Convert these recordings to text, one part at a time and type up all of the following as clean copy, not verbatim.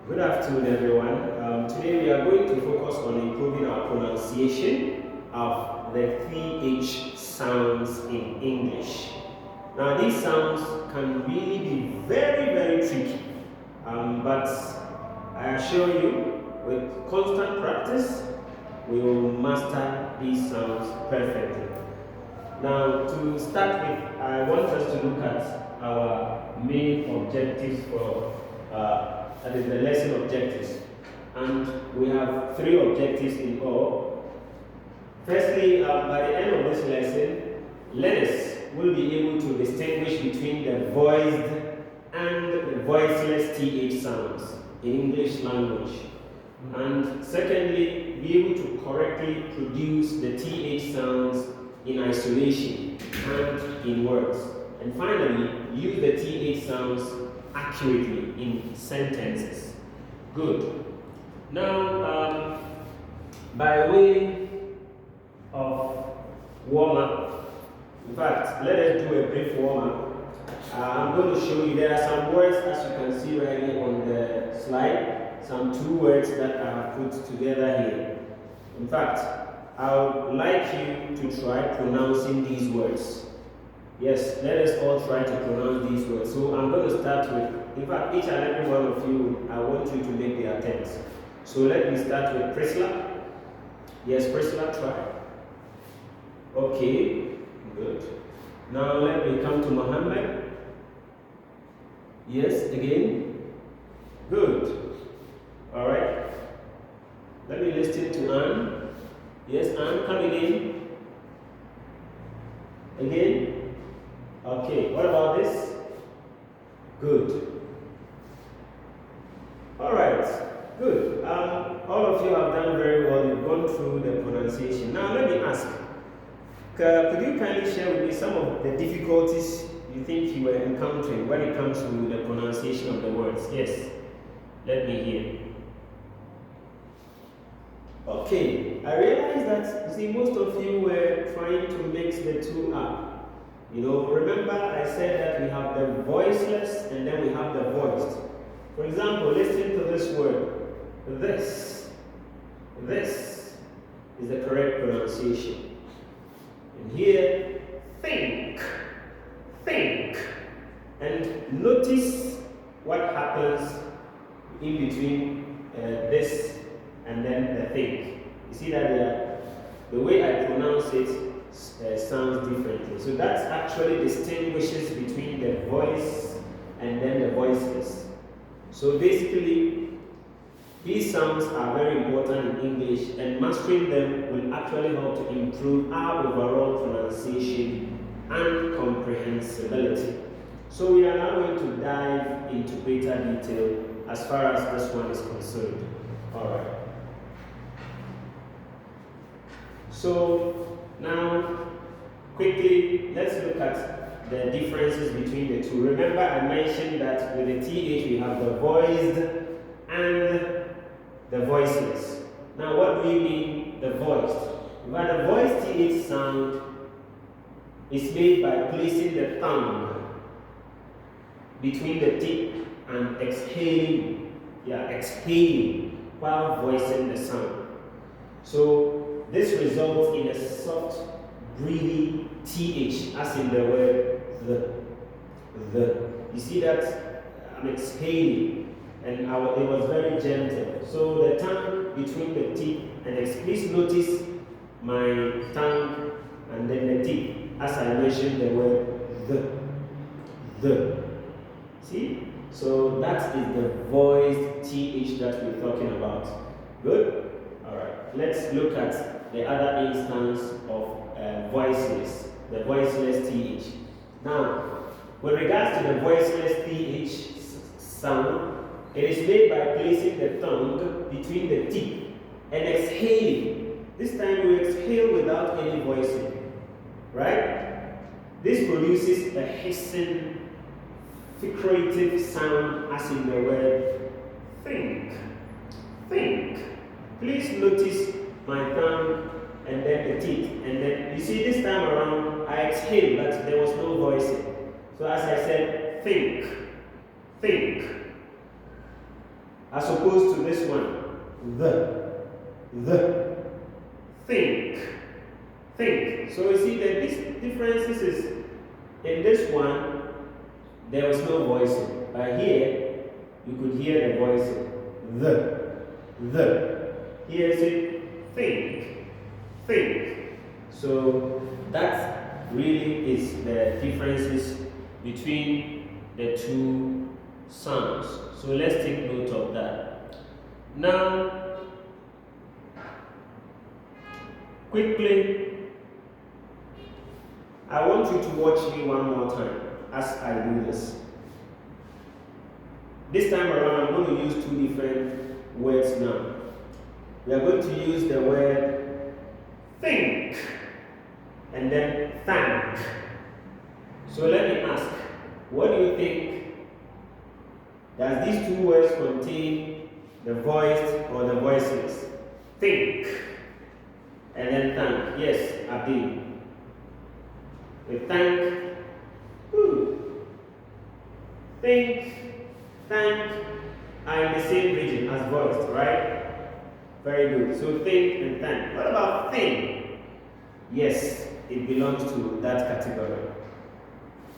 Good afternoon, everyone. Today we are going to focus on improving our pronunciation of the TH sounds in English. Now, these sounds can really be very tricky, but I assure you, with constant practice, we will master these sounds perfectly. Now, to start with, I want us to look at our main objectives for that is the lesson objectives. And we have three objectives in all. Firstly, by the end of this lesson, learners will be able to distinguish between the voiced and the voiceless TH sounds in English language. And secondly, be able to correctly produce the TH sounds in isolation and in words. And finally, use the TH sounds accurately in sentences. Good. Now, by way of warm-up, in fact, let us do a brief warm-up. I'm going to show you, there are some words, as you can see right here on the slide, some two words that I have put together here. In fact, I would like you to try pronouncing these words. Yes, let us all try to pronounce these words. So I'm going to start with, in fact, each and every one of you, I want you to make the attempts. So let me start with Priscilla. Yes, Priscilla, try. Okay, good. Now let me come to Mohammed. Yes, again. Good. All right. Let me listen to Anne. Yes, Anne, come again. Again. Okay, what about this? Good. All right, good. All of you have done very well. You've gone through the pronunciation. Now, let me ask, could you kindly share with me some of the difficulties you think you were encountering when it comes to the pronunciation of the words? Yes, let me hear. Okay, I realize that, you see, most of you were trying to mix the two up. You know, remember I said that we have the voiceless and then we have the voiced. For example, listen to this word. This. This is the correct pronunciation. And here, think. Think. And notice what happens in between this and then the think. You see that the way I pronounce it sounds differently. So that actually distinguishes between the voice and then the voiceless. So basically, these sounds are very important in English, and mastering them will actually help to improve our overall pronunciation and comprehensibility. So we are now going to dive into greater detail as far as this one is concerned. All right. So now, quickly, let's look at the differences between the two. Remember, I mentioned that with the TH we have the voiced and the voiceless. Now, what do we mean the voiced? Well, the voiced TH sound is made by placing the tongue between the tip and exhaling. Exhaling while voicing the sound. So this results in a soft, breathy TH, as in the word the. You see that I'm exhaling, and it was very gentle. So the tongue between the tip and please notice my tongue and then the tip, as I mentioned the word the. See? So that is the voiced TH that we're talking about. Good? Alright. Let's look at the other instance of voiceless, the voiceless TH. Now, with regards to the voiceless TH sound, it is made by placing the tongue between the tip and exhaling. This time we exhale without any voicing, right? This produces a hissing, fricative sound, as in the word think. Think. Please notice my tongue and then the teeth. And then, you see, this time around, I exhaled, but there was no voicing. So as I said, think. Think. as opposed to this one, the, think, think. So you see that these differences is, in this one, there was no voicing. But here, you could hear the voicing. The. Here is it, think, think. So that really is the differences between the two sounds. So let's take note of that. Now, quickly, I want you to watch me one more time as I do this. This time around, I'm going to use two different words now. We are going to use the word think and then thank. So let me ask, what do you think? Does these two words contain the voiced or the voiceless? Think and then thank. Yes, Abdi. We thank. Think, thank are in the same region as voiced, right? Very good. So think and thank. What about think? Yes, it belongs to that category.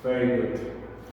Very good.